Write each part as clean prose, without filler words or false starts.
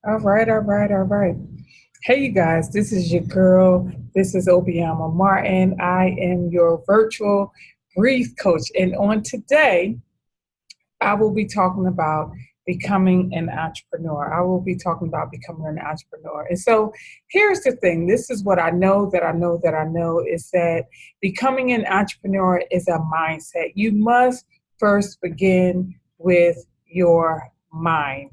All right, all right, all right. Hey, you guys, this is your girl. This is Obioma Martin. I am your virtual breathe coach. And on today, I will be talking about becoming an entrepreneur. I will be talking about becoming an entrepreneur. And so here's the thing, this is what I know that I know that I know is that becoming an entrepreneur is a mindset. You must first begin with your mind,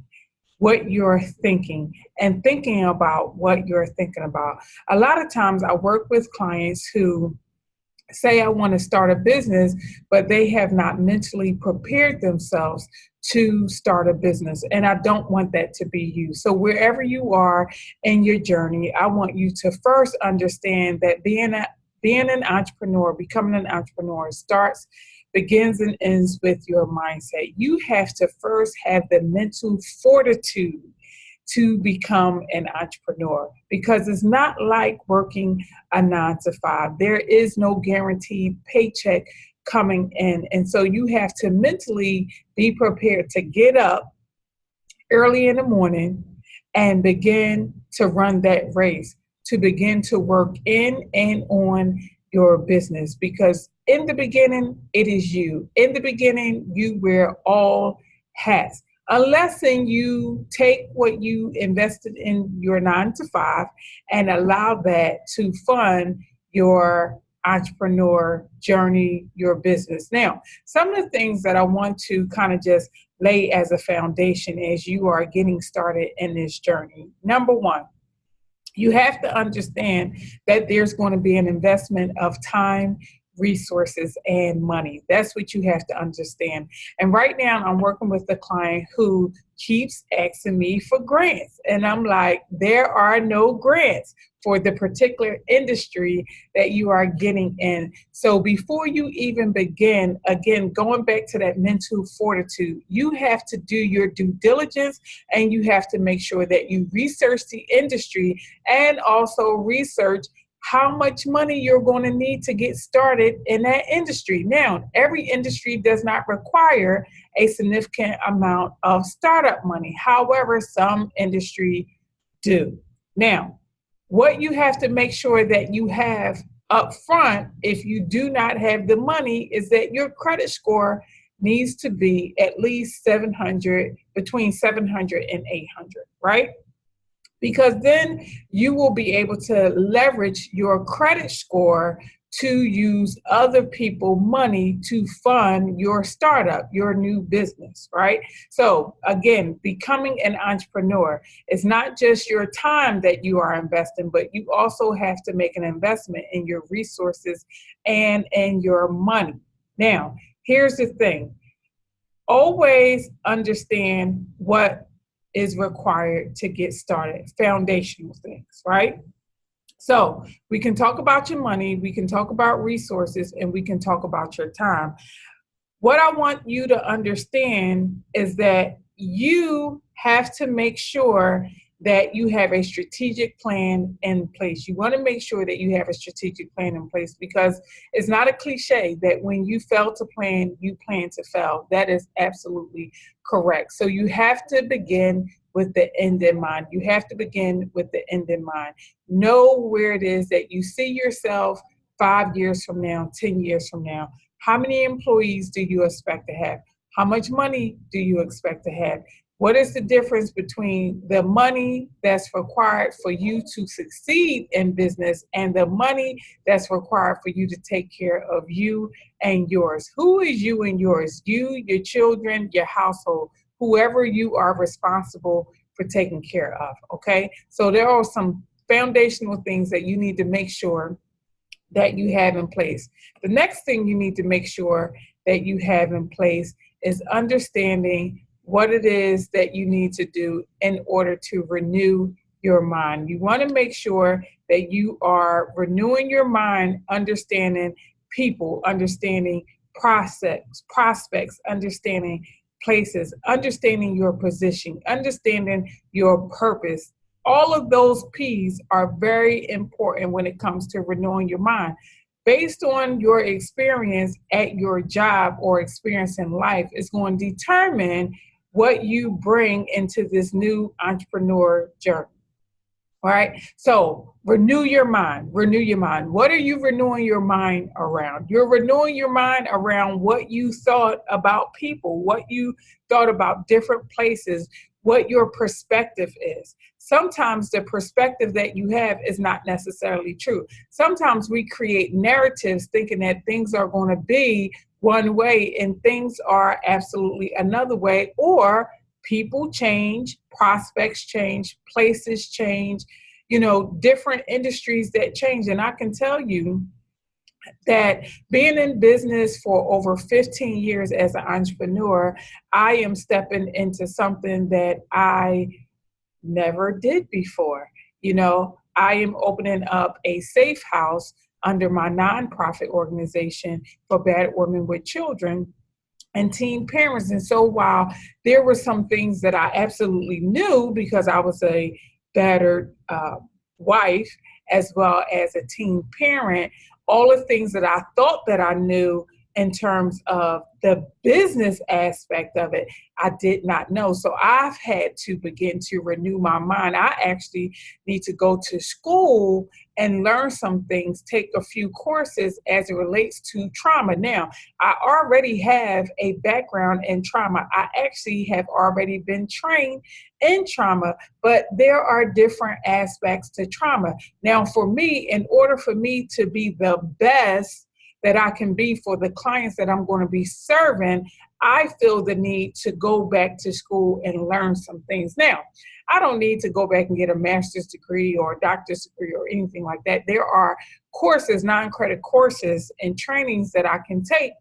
what you're thinking, and thinking about what you're thinking about. A lot of times I work with clients who say I want to start a business, but they have not mentally prepared themselves to start a business. And I don't want that to be you. So wherever you are in your journey, I want you to first understand that being an entrepreneur, becoming an entrepreneur begins and ends with your mindset. You have to first have the mental fortitude to become an entrepreneur because it's not like working a 9 to 5. There is no guaranteed paycheck coming in. And so you have to mentally be prepared to get up early in the morning and begin to run that race, to begin to work in and on your business. Because in the beginning, it is you. In the beginning, you wear all hats. Unless you take what you invested in your 9 to 5 and allow that to fund your entrepreneur journey, your business. Now, some of the things that I want to kind of just lay as a foundation as you are getting started in this journey. Number one, you have to understand that there's going to be an investment of time, resources, and money. That's what you have to understand. And right now, I'm working with a client who keeps asking me for grants. And I'm like, there are no grants for the particular industry that you are getting in. So before you even begin, again, going back to that mental fortitude, you have to do your due diligence and you have to make sure that you research the industry and also research how much money you're going to need to get started in that industry. Now, every industry does not require a significant amount of startup money. However, some industry do. Now, what you have to make sure that you have up front, if you do not have the money, is that your credit score needs to be at least 700, between 700 and 800, right? Because then you will be able to leverage your credit score to use other people money to fund your startup, your new business, right? So again, becoming an entrepreneur is not just your time that you are investing, but you also have to make an investment in your resources and in your money. Now, here's the thing. Always understand what is required to get started, foundational things, right? So we can talk about your money, we can talk about resources, and we can talk about your time. What I want you to understand is that you have to make sure that you have a strategic plan in place. You want to make sure that you have a strategic plan in place because it's not a cliche that when you fail to plan, you plan to fail. That is absolutely correct. So you have to begin with the end in mind. You have to begin with the end in mind. Know where it is that you see yourself 5 years from now, 10 years from now. How many employees do you expect to have? How much money do you expect to have? What is the difference between the money that's required for you to succeed in business and the money that's required for you to take care of you and yours? Who is you and yours? You, your children, your household, whoever you are responsible for taking care of, okay? So there are some foundational things that you need to make sure that you have in place. The next thing you need to make sure that you have in place is understanding what it is that you need to do in order to renew your mind. You want to make sure that you are renewing your mind, understanding people, understanding prospects, understanding places, understanding your position, understanding your purpose. All of those P's are very important when it comes to renewing your mind. Based on your experience at your job or experience in life is going to determine what you bring into this new entrepreneur journey. All right. So renew your mind. Renew your mind. What are you renewing your mind around? You're renewing your mind around what you thought about people, what you thought about different places, what your perspective is. Sometimes the perspective that you have is not necessarily true. Sometimes we create narratives thinking that things are going to be one way and things are absolutely another way, or people change, prospects change, places change, different industries that change. And I can tell you that being in business for over 15 years as an entrepreneur, I am stepping into something that I never did before. I am opening up a safe house under my nonprofit organization for battered women with children and teen parents. And so while there were some things that I absolutely knew because I was a battered wife as well as a teen parent, all the things that I thought that I knew in terms of the business aspect of it, I did not know. So I've had to begin to renew my mind. I actually need to go to school and learn some things, take a few courses as it relates to trauma. Now, I already have a background in trauma. I actually have already been trained in trauma, but there are different aspects to trauma. Now, for me, in order for me to be the best that I can be for the clients that I'm going to be serving, I feel the need to go back to school and learn some things. Now, I don't need to go back and get a master's degree or a doctor's degree or anything like that. There are courses, non-credit courses and trainings that I can take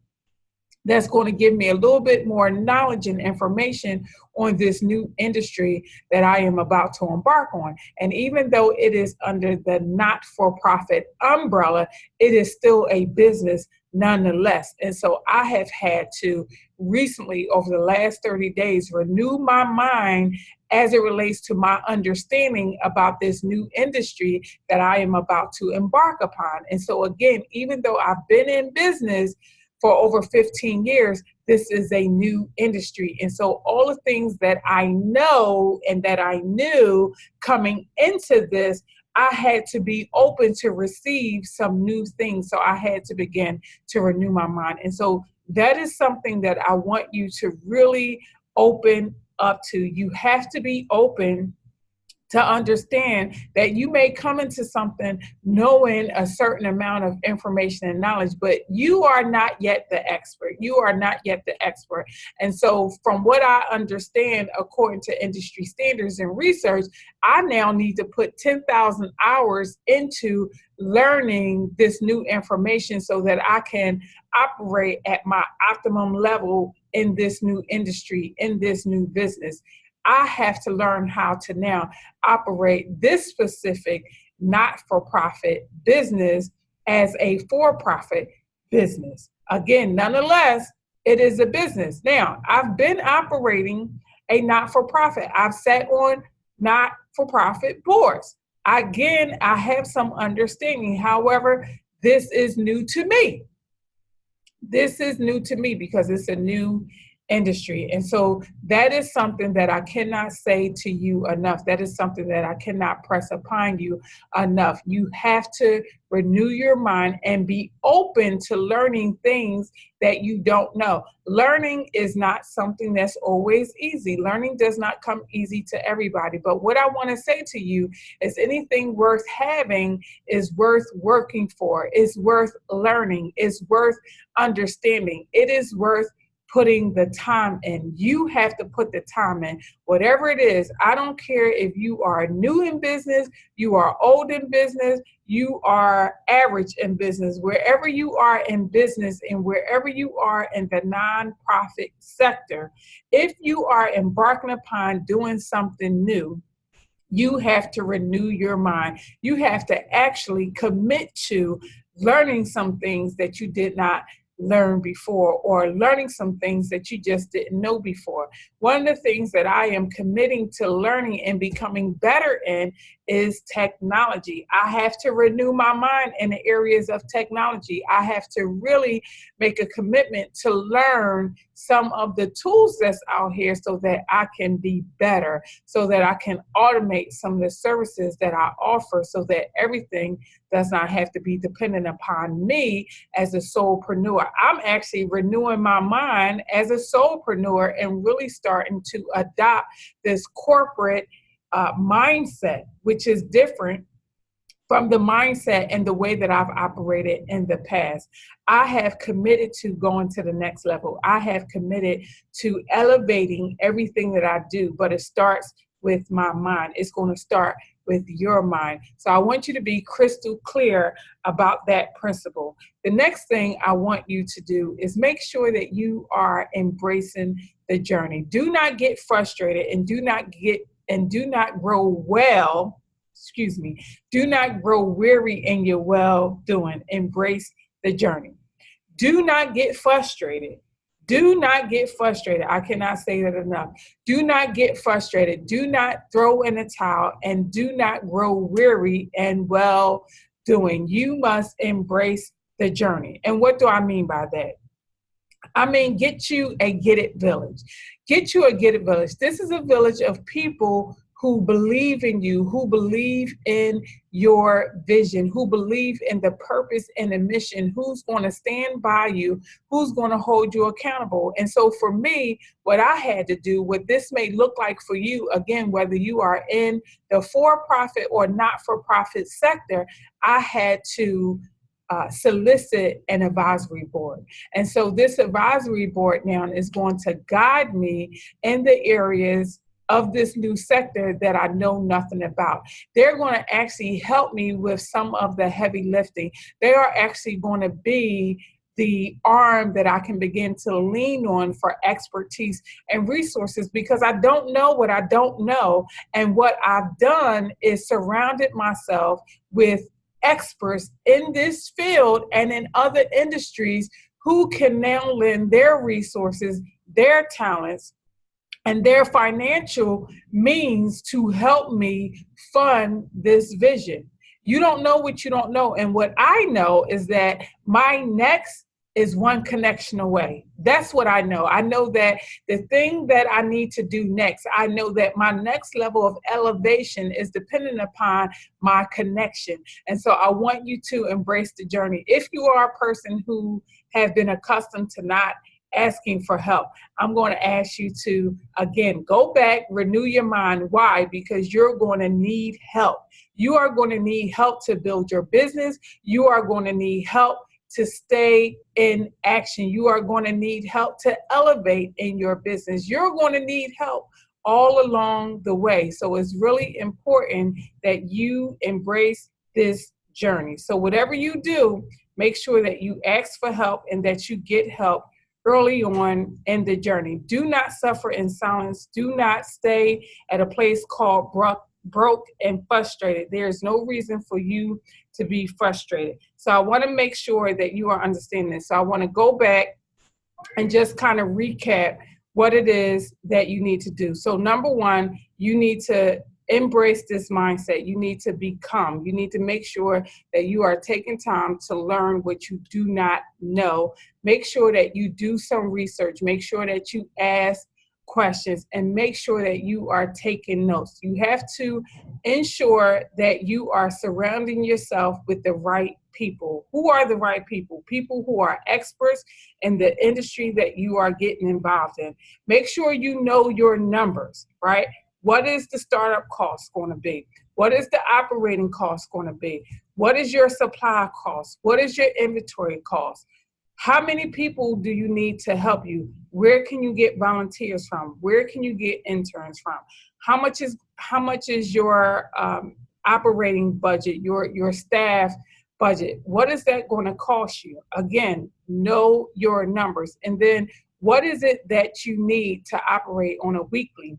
that's going to give me a little bit more knowledge and information on this new industry that I am about to embark on. And even though it is under the not-for-profit umbrella, it is still a business nonetheless. And so I have had to recently, over the last 30 days, renew my mind as it relates to my understanding about this new industry that I am about to embark upon. And so again, even though I've been in business for over 15 years, this is a new industry. And so all the things that I know and that I knew coming into this, I had to be open to receive some new things. So I had to begin to renew my mind. And so that is something that I want you to really open up to. You have to be open to understand that you may come into something knowing a certain amount of information and knowledge, but you are not yet the expert. You are not yet the expert. And so from what I understand, according to industry standards and research, I now need to put 10,000 hours into learning this new information so that I can operate at my optimum level in this new industry, in this new business. I have to learn how to now operate this specific not-for-profit business as a for-profit business. Again, nonetheless, it is a business. Now, I've been operating a not-for-profit. I've sat on not-for-profit boards. Again, I have some understanding. However, this is new to me. This is new to me because it's a new industry. And so that is something that I cannot say to you enough. That is something that I cannot press upon you enough. You have to renew your mind and be open to learning things that you don't know. Learning is not something that's always easy. Learning does not come easy to everybody. But what I want to say to you is anything worth having is worth working for, is worth learning, is worth understanding. It is worth putting the time in. You have to put the time in. Whatever it is, I don't care if you are new in business, you are old in business, you are average in business, wherever you are in business and wherever you are in the nonprofit sector, if you are embarking upon doing something new, you have to renew your mind. You have to actually commit to learning some things that you did not learn before, or learning some things that you just didn't know before. One of the things that I am committing to learning and becoming better in is technology. I have to renew my mind in the areas of technology. I have to really make a commitment to learn some of the tools that's out here so that I can be better, so that I can automate some of the services that I offer, so that everything does not have to be dependent upon me as a solopreneur. I'm actually renewing my mind as a solopreneur and really starting to adopt this corporate mindset, which is different from the mindset and the way that I've operated in the past. I have committed to going to the next level. I have committed to elevating everything that I do, but it starts with my mind. It's going to start with your mind. So I want you to be crystal clear about that principle. The next thing I want you to do is make sure that you are embracing the journey. Do not get frustrated and do not grow weary in your well-doing. Embrace the journey. Do not get frustrated. Do not get frustrated. I cannot say that enough. Do not get frustrated. Do not throw in the towel, and do not grow weary in well-doing. You must embrace the journey. And what do I mean by that? I mean, get you a Get It village. Get you a Get It village. This is a village of people who believe in you, who believe in your vision, who believe in the purpose and the mission, who's going to stand by you, who's going to hold you accountable. And so for me, what I had to do, what this may look like for you, again, whether you are in the for-profit or not-for-profit sector, I had to solicit an advisory board. And so this advisory board now is going to guide me in the areas of this new sector that I know nothing about. They're going to actually help me with some of the heavy lifting. They are actually going to be the arm that I can begin to lean on for expertise and resources, because I don't know what I don't know. And what I've done is surrounded myself with experts in this field and in other industries who can now lend their resources, their talents, and their financial means to help me fund this vision. You don't know what you don't know. And what I know is that my next is one connection away. That's what I know. I know that the thing that I need to do next, I know that my next level of elevation is dependent upon my connection. And so I want you to embrace the journey. If you are a person who has been accustomed to not asking for help, I'm going to ask you to, again, go back, renew your mind. Why? Because you're going to need help. You are going to need help to build your business. You are going to need help to stay in action. You are going to need help to elevate in your business. You're going to need help all along the way. So it's really important that you embrace this journey. So whatever you do, make sure that you ask for help and that you get help early on in the journey. Do not suffer in silence. Do not stay at a place called broke and frustrated. There is no reason for you to be frustrated. So I want to make sure that you are understanding this. So I want to go back and just kind of recap what it is that you need to do. So number one, you need to embrace this mindset. You need to you need to make sure that you are taking time to learn what you do not know. Make sure that you do some research. Make sure that you ask questions and make sure that you are taking notes. You have to ensure that you are surrounding yourself with the right people. Who are the right people? People who are experts in the industry that you are getting involved in. Make sure you know your numbers, right? What is the startup cost going to be? What is the operating cost going to be? What is your supply cost? What is your inventory cost? How many people do you need to help you? Where can you get volunteers from? Where can you get interns from? How much is your operating budget, your staff budget? What is that going to cost you? Again, know your numbers. And then what is it that you need to operate on a weekly,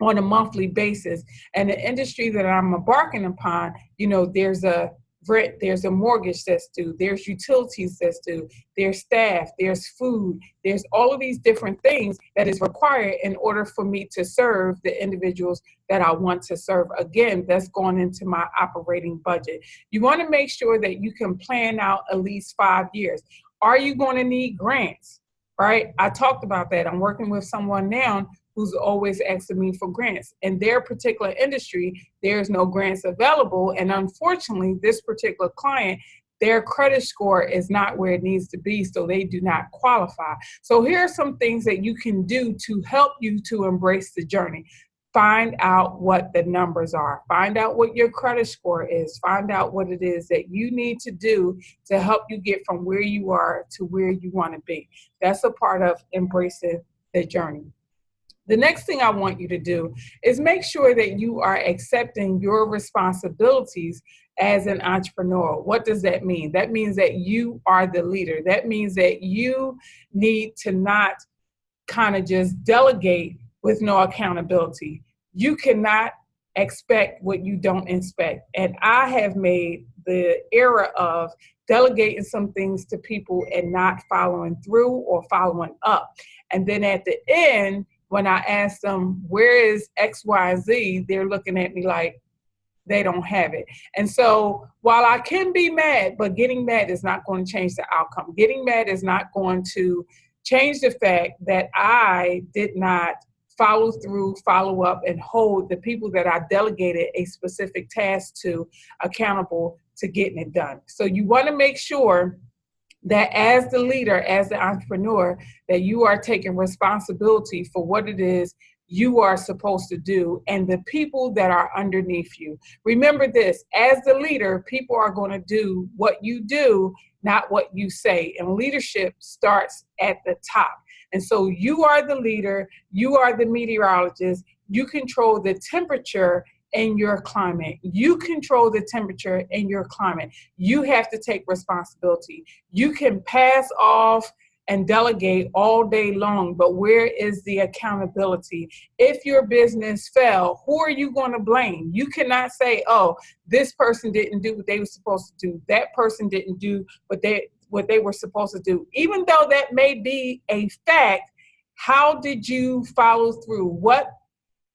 on a monthly basis? And the industry that I'm embarking upon, there's a rent, there's a mortgage that's due, there's utilities that's due, there's staff, there's food, there's all of these different things that is required in order for me to serve the individuals that I want to serve. Again, that's going into my operating budget. You want to make sure that you can plan out at least 5 years. Are you going to need grants? right? I talked about that. I'm working with someone now who's always asking me for grants. In their particular industry, there's no grants available. And unfortunately, this particular client, their credit score is not where it needs to be, so they do not qualify. So here are some things that you can do to help you to embrace the journey. Find out what the numbers are. Find out what your credit score is. Find out what it is that you need to do to help you get from where you are to where you want to be. That's a part of embracing the journey. The next thing I want you to do is make sure that you are accepting your responsibilities as an entrepreneur. What does that mean? That means that you are the leader. That means that you need to not kind of just delegate with no accountability. You cannot expect what you don't expect. And I have made the error of delegating some things to people and not following through or following up. And then at the end, when I ask them, where is X, Y, Z, they're looking at me like they don't have it. And so while I can be mad, but getting mad is not going to change the outcome. Getting mad is not going to change the fact that I did not follow through, follow up, and hold the people that I delegated a specific task to accountable to getting it done. So you want to make sure that as the leader, as the entrepreneur, that you are taking responsibility for what it is you are supposed to do and the people that are underneath you. Remember this, as the leader, people are going to do what you do, not what you say. And leadership starts at the top. And so you are the leader, you are the meteorologist, you control the temperature in your climate. You control the temperature in your climate. You have to take responsibility. You can pass off and delegate all day long, but where is the accountability? If your business fell, who are you going to blame? You cannot say, oh, this person didn't do what they were supposed to do. That person didn't do what they were supposed to do. Even though that may be a fact, how did you follow through? What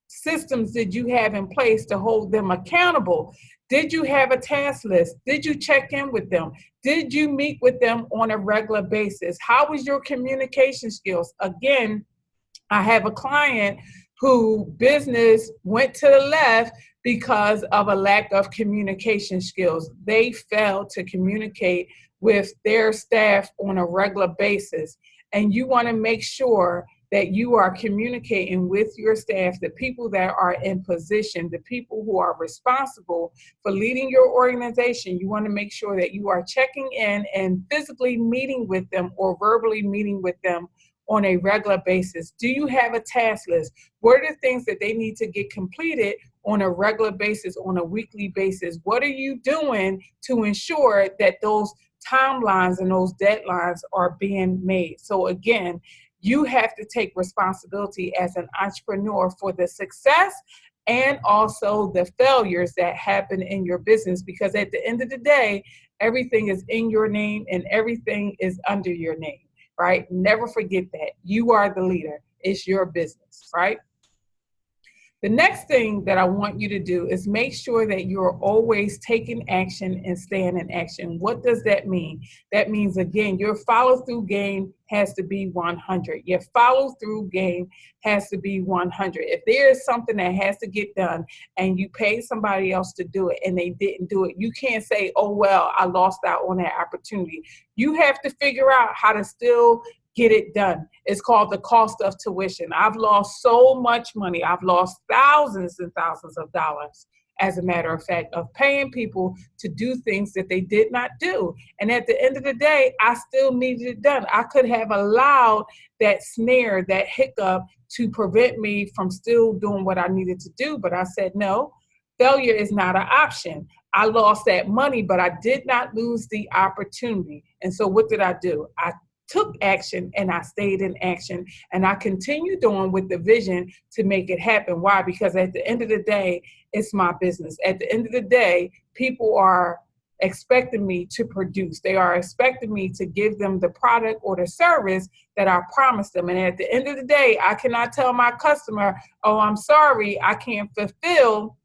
systems did you have in place to hold them accountable? Did you have a task list? Did you check in with them? Did you meet with them on a regular basis? How was your communication skills? Again, I have a client who business went to the left because of a lack of communication skills. They failed to communicate with their staff on a regular basis. And you want to make sure that you are communicating with your staff, the people that are in position, the people who are responsible for leading your organization. You want to make sure that you are checking in and physically meeting with them or verbally meeting with them on a regular basis. Do you have a task list? What are the things that they need to get completed on a regular basis, on a weekly basis? What are you doing to ensure that those timelines and those deadlines are being made? So again, you have to take responsibility as an entrepreneur for the success and also the failures that happen in your business, because at the end of the day, everything is in your name and everything is under your name, right? Never forget that. You are the leader. It's your business, right? The next thing that I want you to do is make sure that you're always taking action and staying in action. What does that mean? That means, again, your follow-through game has to be 100. Your follow-through game has to be 100. If there is something that has to get done and you pay somebody else to do it and they didn't do it, you can't say, oh, well, I lost out on that opportunity. You have to figure out how to still get it done. It's called the cost of tuition. I've lost so much money. I've lost thousands and thousands of dollars, as a matter of fact, of paying people to do things that they did not do. And at the end of the day, I still needed it done. I could have allowed that snare, that hiccup, to prevent me from still doing what I needed to do. But I said, no, failure is not an option. I lost that money, but I did not lose the opportunity. And so what did I do? I took action and I stayed in action and I continued on with the vision to make it happen. Why? Because at the end of the day, it's my business. At the end of the day, people are expecting me to produce. They are expecting me to give them the product or the service that I promised them. And at the end of the day, I cannot tell my customer, oh, I'm sorry, I can't fulfill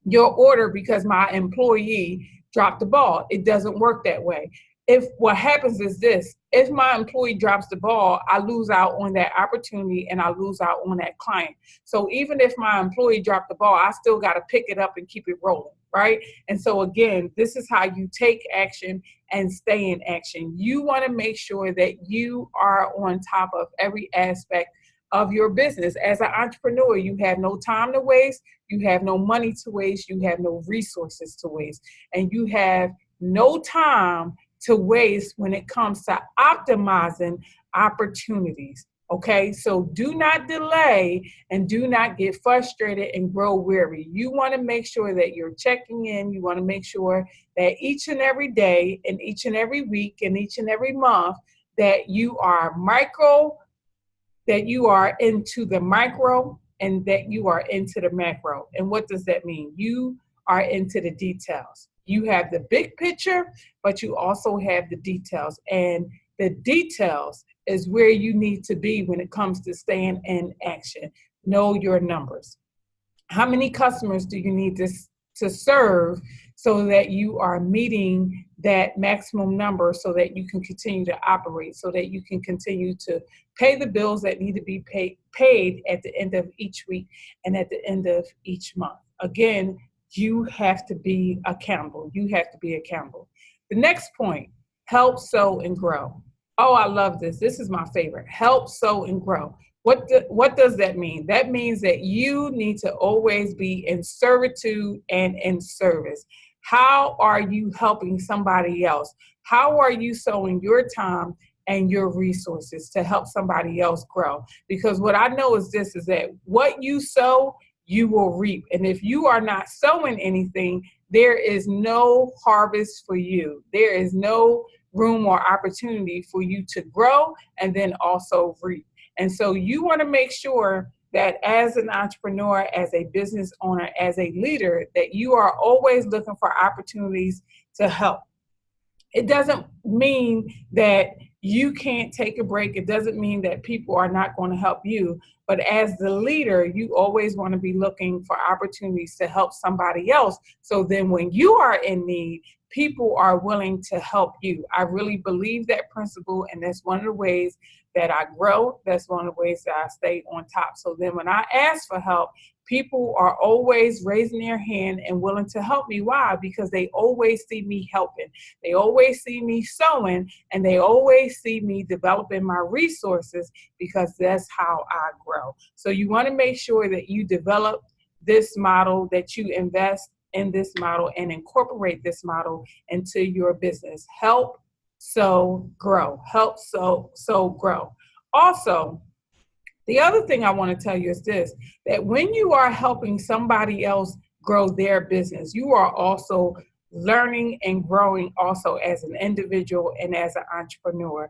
your order because my employee dropped the ball. It doesn't work that way. If what happens is this, if my employee drops the ball, I lose out on that opportunity and I lose out on that client. So even if my employee dropped the ball, I still got to pick it up and keep it rolling, right? And so again, this is how you take action and stay in action. You want to make sure that you are on top of every aspect of your business. As an entrepreneur, you have no time to waste, you have no money to waste, you have no resources to waste, and you have no time to waste when it comes to optimizing opportunities. Okay, so do not delay and do not get frustrated and grow weary. You want to make sure that you're checking in. You want to make sure that each and every day and each and every week and each and every month that you are into the micro and that you are into the macro. And what does that mean? You are into the details. You have the big picture, but you also have the details. And the details is where you need to be when it comes to staying in action. Know your numbers. How many customers do you need to serve so that you are meeting that maximum number so that you can continue to operate, so that you can continue to pay the bills that need to be paid at the end of each week and at the end of each month? Again, you have to be accountable. You have to be accountable. The next point, help, sow, and grow. Oh, I love this. This is my favorite. Help, sow, and grow. What does that mean? That means that you need to always be in servitude and in service. How are you helping somebody else? How are you sowing your time and your resources to help somebody else grow? Because what I know is this, is that what you sow, you will reap. And if you are not sowing anything, there is no harvest for you. There is no room or opportunity for you to grow and then also reap. And so you want to make sure that as an entrepreneur, as a business owner, as a leader, that you are always looking for opportunities to help. It doesn't mean that you can't take a break. It doesn't mean that people are not going to help you. But as the leader, you always want to be looking for opportunities to help somebody else. So then when you are in need, people are willing to help you. I really believe that principle, and that's one of the ways that I grow. That's one of the ways that I stay on top. So then when I ask for help, people are always raising their hand and willing to help me. Why? Because they always see me helping. They always see me sowing, and they always see me developing my resources, because that's how I grow. So you want to make sure that you develop this model, that you invest in this model and incorporate this model into your business. Help, sow, grow. Help, sow, grow. Also, the other thing I want to tell you is this, that when you are helping somebody else grow their business, you are also learning and growing also as an individual and as an entrepreneur.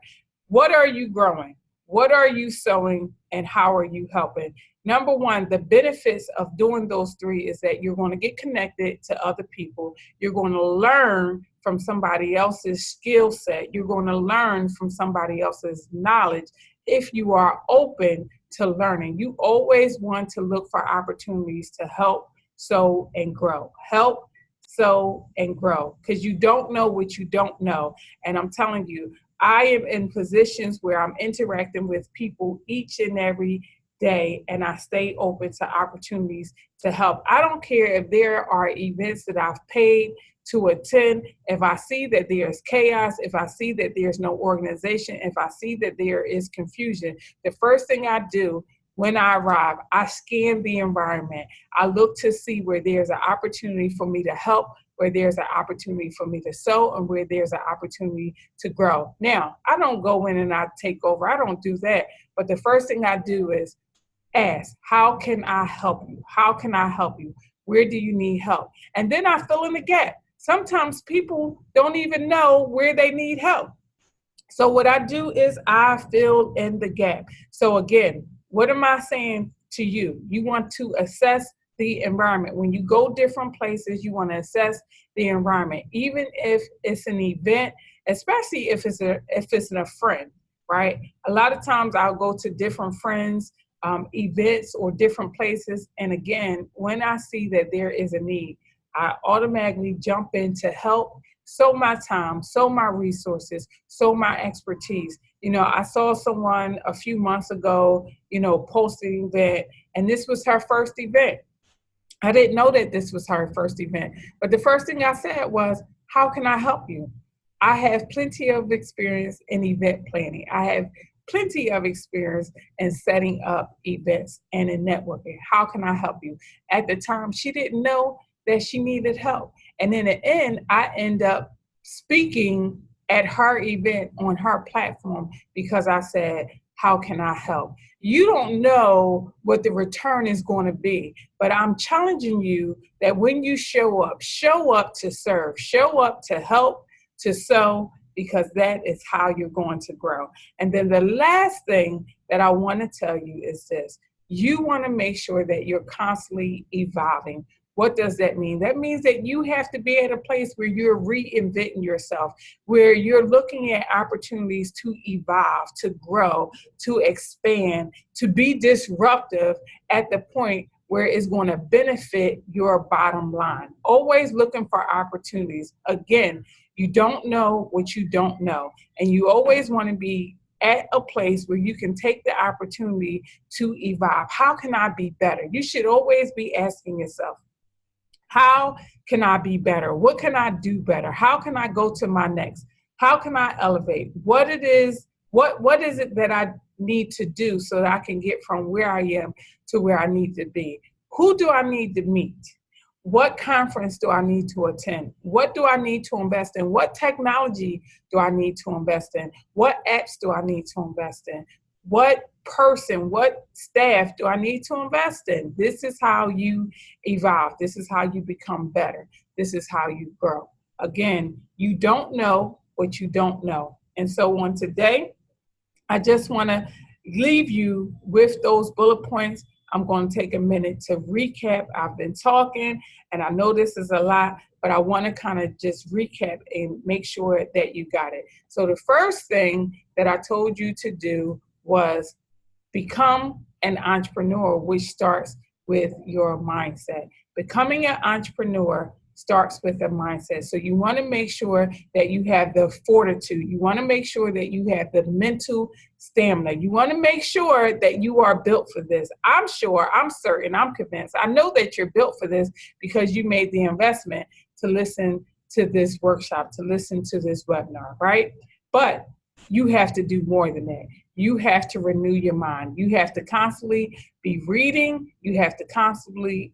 What are you growing? What are you sowing? And how are you helping? Number one, the benefits of doing those three is that you're going to get connected to other people. You're going to learn from somebody else's skill set. You're going to learn from somebody else's knowledge if you are open to learning. You always want to look for opportunities to help, sow, and grow. Help, sow, and grow, because you don't know what you don't know. And I'm telling you, I am in positions where I'm interacting with people each and every day, and I stay open to opportunities to help. I don't care if there are events that I've paid to attend. If I see that there's chaos, if I see that there's no organization, if I see that there is confusion, the first thing I do when I arrive, I scan the environment. I look to see where there's an opportunity for me to help, where there's an opportunity for me to sow, and where there's an opportunity to grow. Now, I don't go in and I take over. I don't do that. But the first thing I do is ask, how can I help you? How can I help you? Where do you need help? And then I fill in the gap. Sometimes people don't even know where they need help. So what I do is I fill in the gap. So again, what am I saying to you? You want to assess the environment. When you go different places, you want to assess the environment, even if it's an event, especially if it's a friend, right? A lot of times I'll go to different friends, events, or different places. And again, when I see that there is a need, I automatically jump in to help, sow my time, sow my resources, sow my expertise. I saw someone a few months ago, post an event, and this was her first event. I didn't know that this was her first event, but the first thing I said was, how can I help you? I have plenty of experience in event planning. I have plenty of experience in setting up events and in networking. How can I help you? At the time, she didn't know that she needed help. And in the end, I end up speaking at her event on her platform because I said, how can I help? You don't know what the return is going to be, but I'm challenging you that when you show up to serve, show up to help, to sow, because that is how you're going to grow. And then the last thing that I want to tell you is this. You want to make sure that you're constantly evolving. What does that mean? That means that you have to be at a place where you're reinventing yourself, where you're looking at opportunities to evolve, to grow, to expand, to be disruptive at the point where it's going to benefit your bottom line. Always looking for opportunities. Again, you don't know what you don't know. And you always want to be at a place where you can take the opportunity to evolve. How can I be better? You should always be asking yourself, how can I be better? What can I do better? How can I go to my next? How can I elevate? What is it that I need to do so that I can get from where I am to where I need to be? Who do I need to meet? What conference do I need to attend? What do I need to invest in? What technology do I need to invest in? What apps do I need to invest in? What staff do I need to invest in? This is how you evolve. This is how you become better. This is how you grow. Again, you don't know what you don't know. And so on today, I just want to leave you with those bullet points. I'm going to take a minute to recap. I've been talking, and I know this is a lot, but I want to kind of just recap and make sure that you got it. So the first thing that I told you to do was become an entrepreneur, which starts with your mindset. Becoming an entrepreneur starts with a mindset. So you want to make sure that you have the fortitude. You want to make sure that you have the mental stamina. You want to make sure that you are built for this. I'm sure, I'm certain, I'm convinced. I know that you're built for this because you made the investment to listen to this workshop, to listen to this webinar, right? But you have to do more than that. You have to renew your mind. You have to constantly be reading. You have to constantly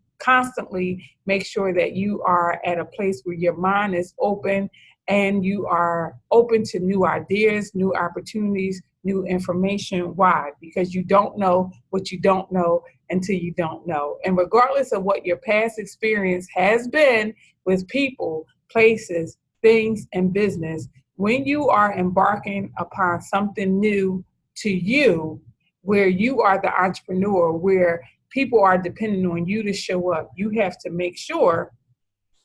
make sure that you are at a place where your mind is open and you are open to new ideas, new opportunities, new information. Why? Because you don't know what you don't know until you don't know. And regardless of what your past experience has been with people, places, things, and business, when you are embarking upon something new to you, where you are the entrepreneur, where people are depending on you to show up, you have to make sure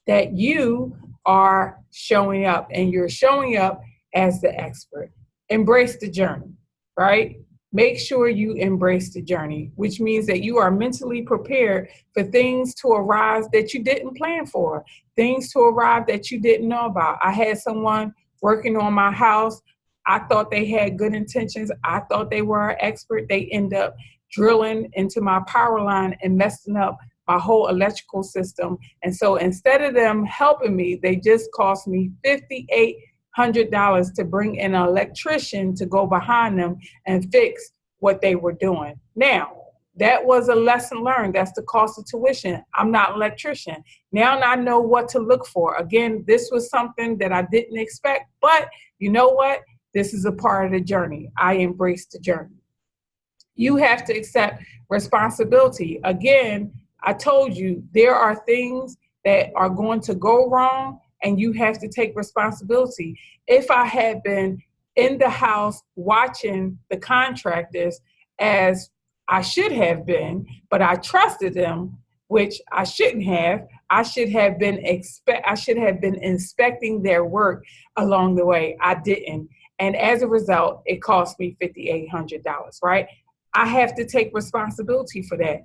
that you are showing up, and you're showing up as the expert. Embrace the journey, right? Make sure you embrace the journey, which means that you are mentally prepared for things to arise that you didn't plan for, things to arrive that you didn't know about. I had someone working on my house. I thought they had good intentions. I thought they were an expert. They end up drilling into my power line and messing up my whole electrical system. And so instead of them helping me, they just cost me $5,800 to bring in an electrician to go behind them and fix what they were doing. Now, that was a lesson learned. That's the cost of tuition. I'm not an electrician. Now I know what to look for. Again, this was something that I didn't expect, but you know what? This is a part of the journey. I embrace the journey. You have to accept responsibility. Again, I told you there are things that are going to go wrong, and you have to take responsibility. If I had been in the house watching the contractors as I should have been, but I trusted them, which I shouldn't have. I should have been inspecting their work along the way. I didn't. And as a result, it cost me $5,800, right? I have to take responsibility for that.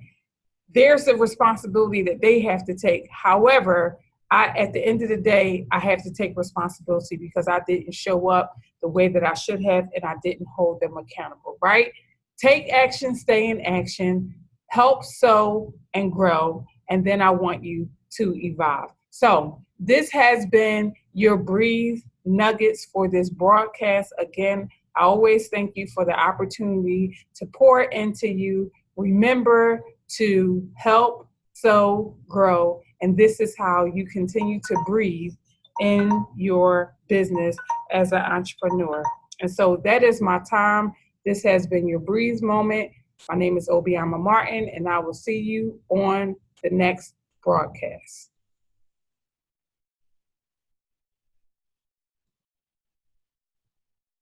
There's a responsibility that they have to take. However, at the end of the day, I have to take responsibility because I didn't show up the way that I should have, and I didn't hold them accountable, right? Take action, stay in action, help sow and grow, and then I want you to evolve. So this has been your Breathe Nuggets for this broadcast. Again, I always thank you for the opportunity to pour into you. Remember to help, sow, grow, and this is how you continue to breathe in your business as an entrepreneur. And so that is my time. This has been your Breathe moment. My name is Obioma Martin, and I will see you on the next broadcast.